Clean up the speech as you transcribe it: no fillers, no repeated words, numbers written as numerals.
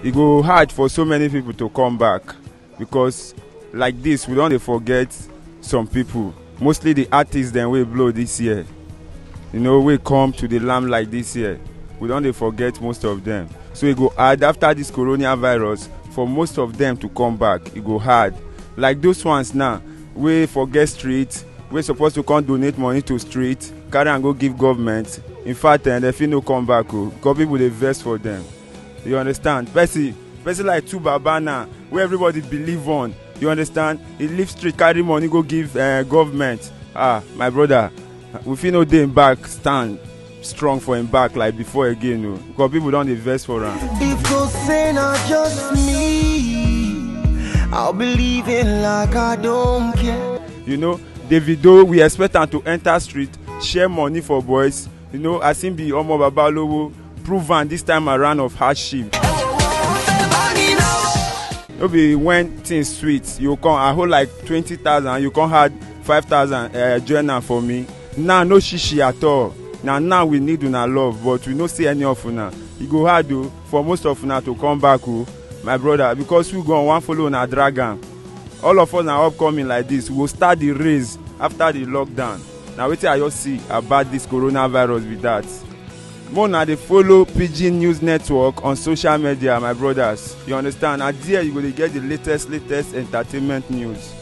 it go hard for so many people to come back, because like this we don't dey forget some people, mostly the artists dem wey blow this year, you know, wey come to the limelight this year. We don't dey forget most of them. So it go hard after this coronavirus for most of them to come back. It go hard. Like those ones now, we forget street, we supposed to come donate money to street, carry and go give government. In fact, they fit no come back, because people dey vex for them. You understand? Person like two baba now, where everybody believe on. You understand? He leave street, carry money, go give government. My brother, we fit no dey him back stand strong for him back like before again, no, because people don't invest for him. If you say not just me, I'll believe it like I don't care. You know, Davido, we expect him to enter street, share money for boys. You know, as him be Omo Babalowo, proven this time around of hardship. No be when things sweet, you come, I hold like 20,000, you come had 5,000 join for me. Now no shishi at all. Now we need una love, but we no see any of una. It go hard though for most of una to come back, my brother, because we go on one follow una dragon. All of us are upcoming like this. We will start the race after the lockdown. Now wetin I just see about this coronavirus with that. More na dey follow Pidgin News Network on social media, my brothers. You understand? And there you go to get the latest entertainment news.